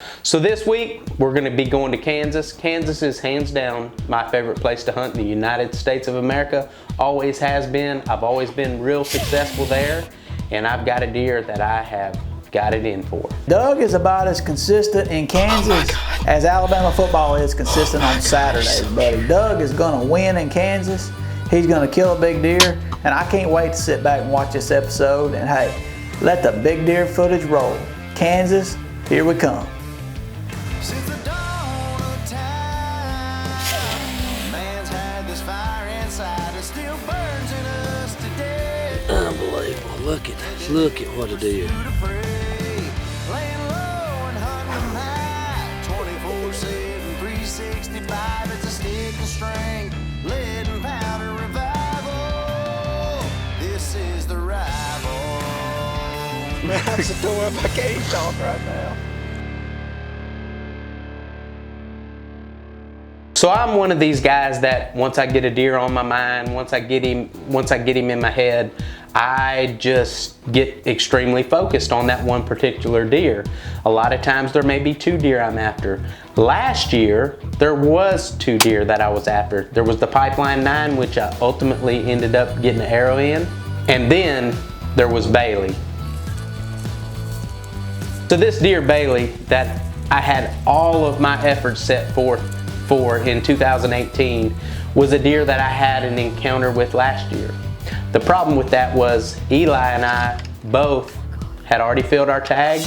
So this week, we're going to be going to Kansas. Kansas is hands down my favorite place to hunt in the United States of America. Always has been. I've always been real successful there, and I've got a deer that I have got it in for. Doug is about as consistent in Kansas as Alabama football is consistent on Saturdays, buddy. Doug is going to win in Kansas. He's going to kill a big deer, and I can't wait to sit back and watch this episode. And hey, let the big deer footage roll. Kansas, here we come. Since the dawn of time, man's had this fire inside, it still burns in us today. Unbelievable. Look at what it is. Laying low and hunting high, 24/7, 365. It's a stick and string, lead and powder revival. This is the rival. Man, I'm so tore up. I can't even talk right now. So I'm one of these guys that once I get a deer on my mind, once I get him in my head, I just get extremely focused on that one particular deer. A lot of times there may be two deer I'm after. Last year, there was two deer that I was after. There was the Pipeline 9, which I ultimately ended up getting an arrow in, and then there was Bailey. So this deer Bailey that I had all of my efforts set forth for in 2018 was a deer that I had an encounter with last year. The problem with that was Eli and I both had already filled our tag.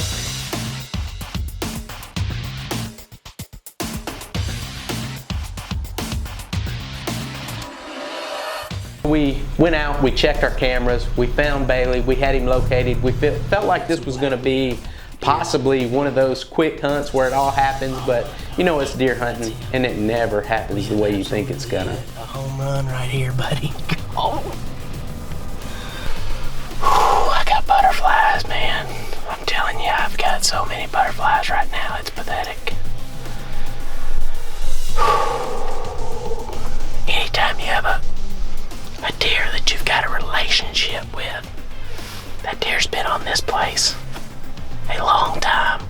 We went out, we checked our cameras, we found Bailey, we had him located. We felt like this was gonna be possibly one of those quick hunts where it all happens, but you know it's deer hunting and it never happens the way you think it's gonna. A home run right here, buddy. Oh. I got butterflies, man. I'm telling you, I've got so many butterflies right now, it's pathetic. Anytime you have a deer that you've got a relationship with, that deer's been on this place a long time.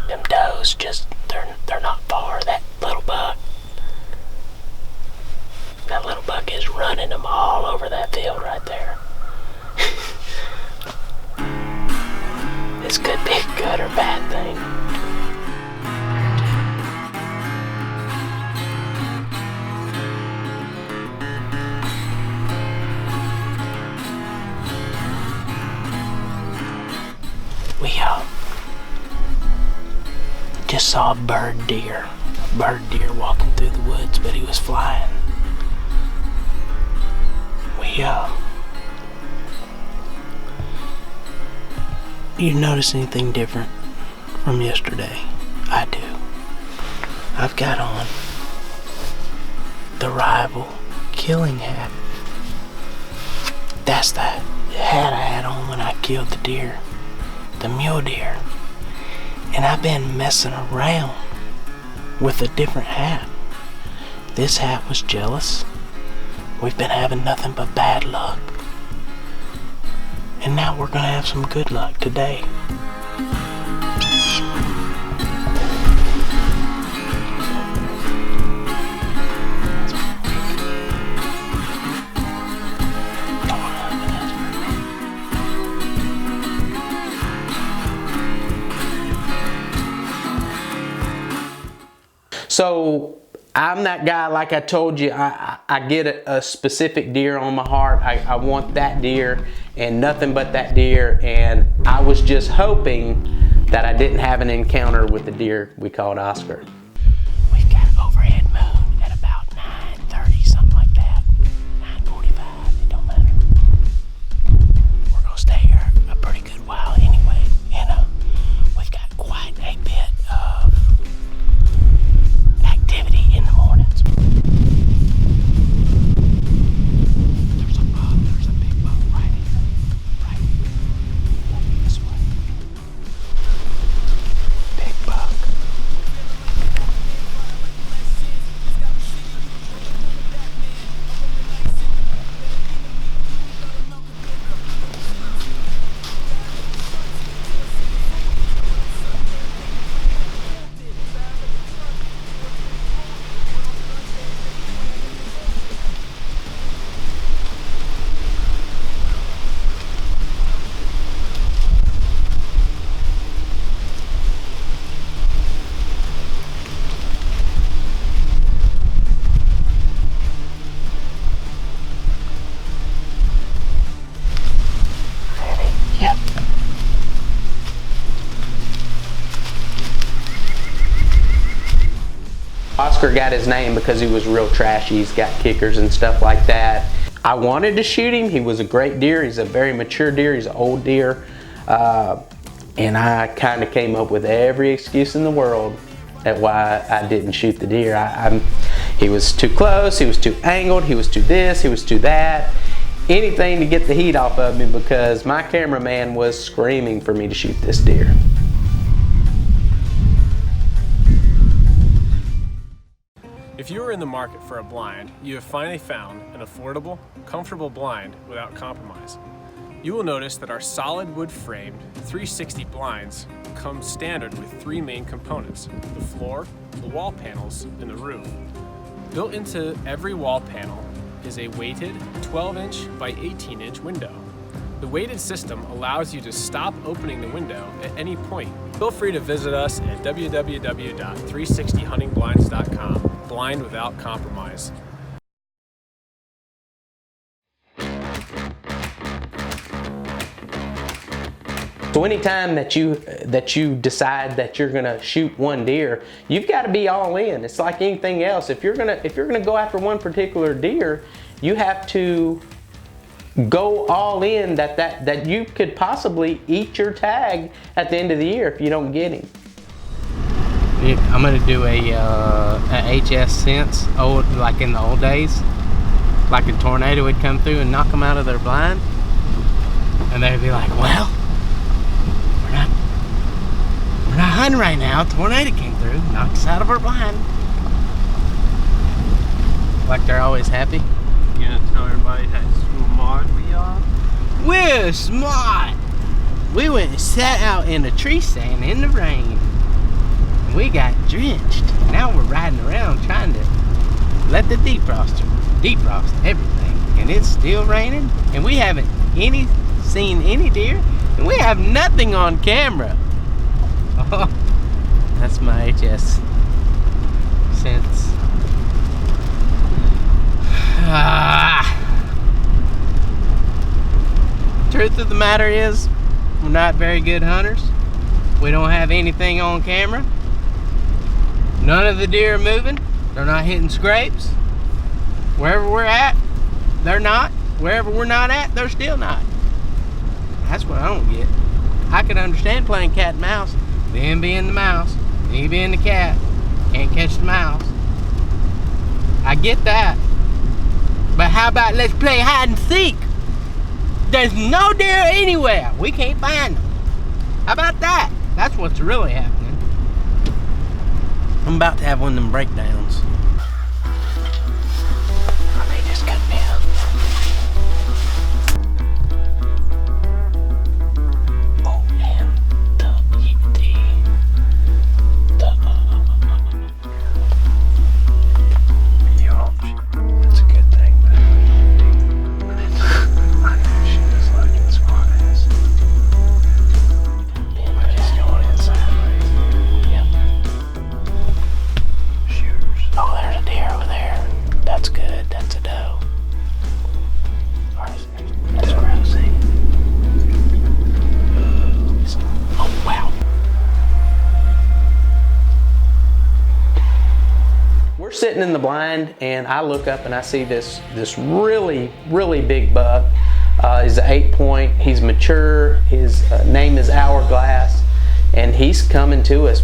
Them does just, they're not far. That little buck is running them all over that field right there. This could be a good or bad thing. We just saw a bird deer walking through the woods, but he was flying. You notice anything different from yesterday? I do. I've got on the rival killing hat. That's that hat I had on when I killed the deer, the mule deer. And I've been messing around with a different hat. This hat was jealous. We've been having nothing but bad luck. And now we're gonna have some good luck today. So I'm that guy, like I told you, I get a specific deer on my heart. I want that deer and nothing but that deer, and I was just hoping that I didn't have an encounter with the deer we called Oscar. We've got overhead moon at about 9:30, something like that. 9:45, it don't matter. We're gonna stay here a pretty good while anyway, and we've got quite a bit of activity in the morning. Oscar got his name because he was real trashy. He's got kickers and stuff like that. I wanted to shoot him. He was a great deer. He's a very mature deer. He's an old deer. And I kind of came up with every excuse in the world at why I didn't shoot the deer. He was too close, he was too angled, he was too this, he was too that. Anything to get the heat off of me, because my cameraman was screaming for me to shoot this deer. If you are in the market for a blind, you have finally found an affordable, comfortable blind without compromise. You will notice that our solid wood framed 360 blinds come standard with three main components: the floor, the wall panels, and the roof. Built into every wall panel is a weighted 12-inch by 18-inch window. The weighted system allows you to stop opening the window at any point. Feel free to visit us at www.360huntingblinds.com. Blind without compromise. So anytime that you decide that you're gonna shoot one deer, you've got to be all in. It's like anything else. If you're gonna go after one particular deer, you have to go all in that you could possibly eat your tag at the end of the year if you don't get him. I'm gonna do a HS sense, like in the old days, like a tornado would come through and knock them out of their blind, and they'd be like, "Well, we're not hunting right now. A tornado came through, knocked us out of our blind." Like they're always happy. You gonna tell everybody how smart we are? We're smart. We went and sat out in a tree stand in the rain. We got drenched. Now we're riding around trying to let the defrost everything, and it's still raining, and we haven't seen any deer, and we have nothing on camera. Oh, that's my HS sense. Truth of the matter is, we're not very good hunters. We don't have anything on camera. None of the deer are moving. They're not hitting scrapes. Wherever we're at, they're not. Wherever we're not at, they're still not. That's what I don't get. I can understand playing cat and mouse, them being the mouse, me being the cat, can't catch the mouse. I get that. But how about let's play hide and seek? There's no deer anywhere. We can't find them. How about that? That's what's really happening. I'm about to have one of them breakdowns. Oh, they just cut me up. Oh, and the That's a good thing, but I knew she was looking smart ass. She's going inside. Yep. Shooters. Oh, there's a deer over there. That's good. That's a doe. That's Rosie. Oh, wow. We're sitting in the blind, and I look up and I see this really, really big buck. He's an 8-point. He's mature. His name is Hourglass, and he's coming to us.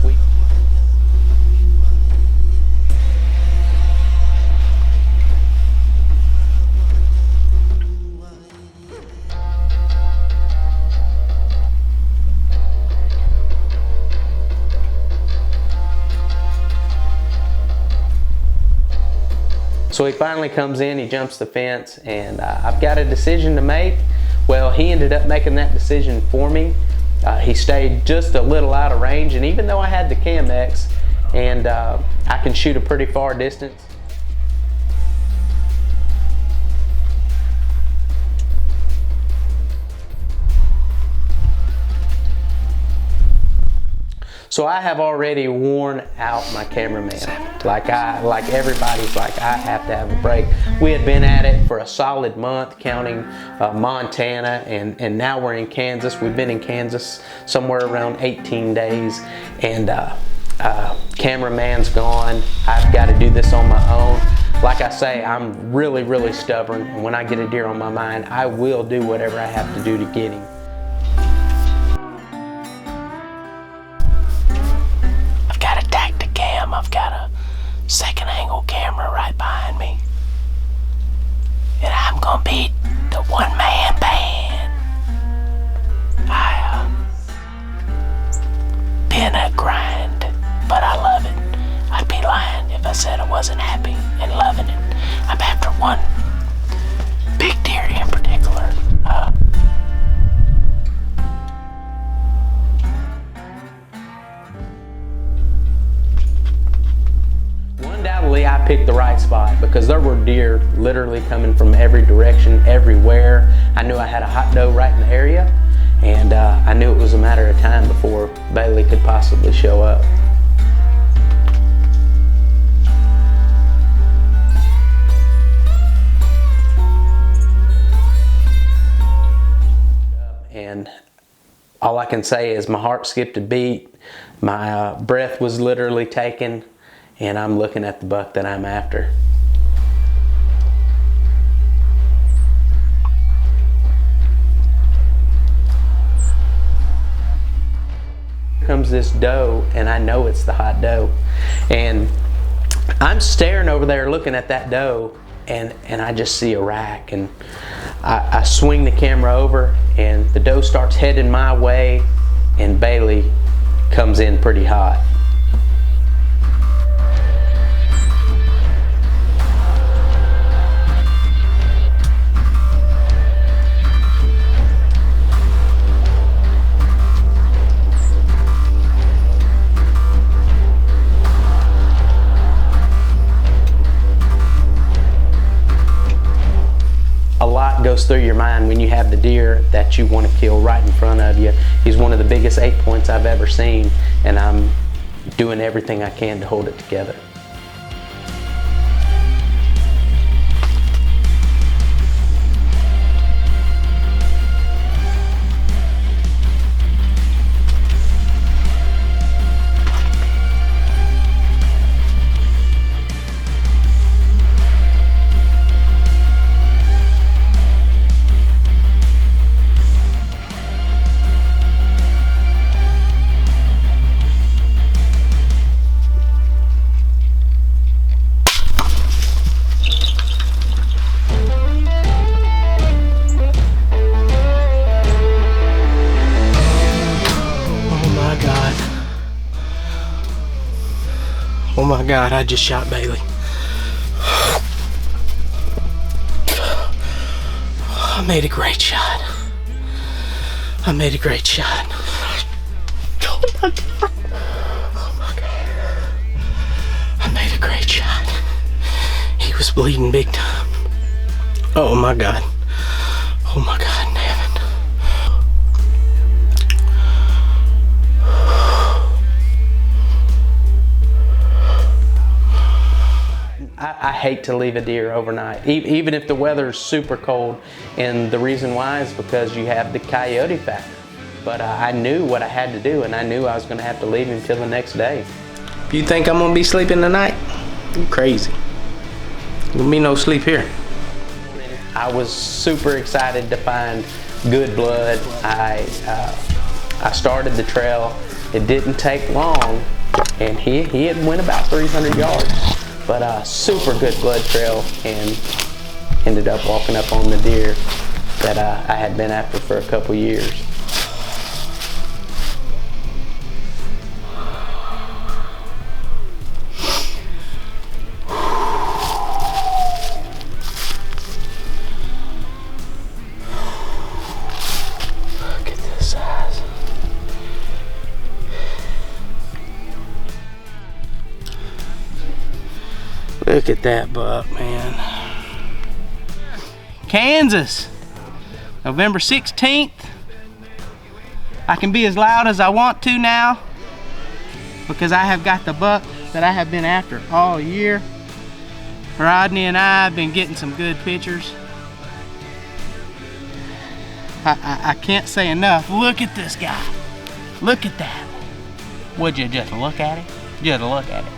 So he finally comes in, he jumps the fence, and I've got a decision to make. Well, he ended up making that decision for me. He stayed just a little out of range, and even though I had the Cam-X and I can shoot a pretty far distance, so I have already worn out my cameraman. Like everybody's like, I have to have a break. We had been at it for a solid month, counting Montana, and now we're in Kansas. We've been in Kansas somewhere around 18 days, and cameraman's gone. I've got to do this on my own. Like I say, I'm really stubborn. And when I get a deer on my mind, I will do whatever I have to do to get him. I've got a Tacticam. I've got a second angle camera right behind me. And I'm gonna be the one-man band. Been a grind, but I love it. I'd be lying if I said I wasn't happy and loving it. I'm after one big deer in particular. Undoubtedly, I picked the right spot because there were deer literally coming from every direction, everywhere. I knew I had a hot doe right in the area, and I knew it was a matter of time before Bailey could possibly show up. And all I can say is my heart skipped a beat, my breath was literally taken, and I'm looking at the buck that I'm after. Here comes this doe, and I know it's the hot doe. And I'm staring over there looking at that doe, and I just see a rack, and I swing the camera over, and the doe starts heading my way, and Bailey comes in pretty hot. A lot goes through your mind when you have the deer that you want to kill right in front of you. He's one of the biggest 8 points I've ever seen, and I'm doing everything I can to hold it together. Oh my God, I just shot Bailey. I made a great shot. I made a great shot. Oh my God. Oh my God. I made a great shot. He was bleeding big time. Oh my God. Oh my God, damn it. I hate to leave a deer overnight, even if the weather's super cold, and the reason why is because you have the coyote factor. But I knew what I had to do, and I knew I was going to have to leave him till the next day. You think I'm gonna be sleeping tonight? You crazy. There'll be no sleep here. I was super excited to find good blood. I started the trail. It didn't take long, and he had went about 300 yards. But super good blood trail, and ended up walking up on the deer that I had been after for a couple years. Look at this size. Look at that buck, man. Kansas, November 16th. I can be as loud as I want to now because I have got the buck that I have been after all year. Rodney and I have been getting some good pictures. I can't say enough. Look at this guy. Look at that. Would you just look at him? You had to look at it.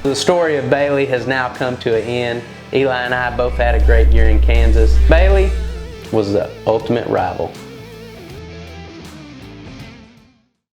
The story of Bailey has now come to an end. Eli and I both had a great year in Kansas. Bailey was the ultimate rival.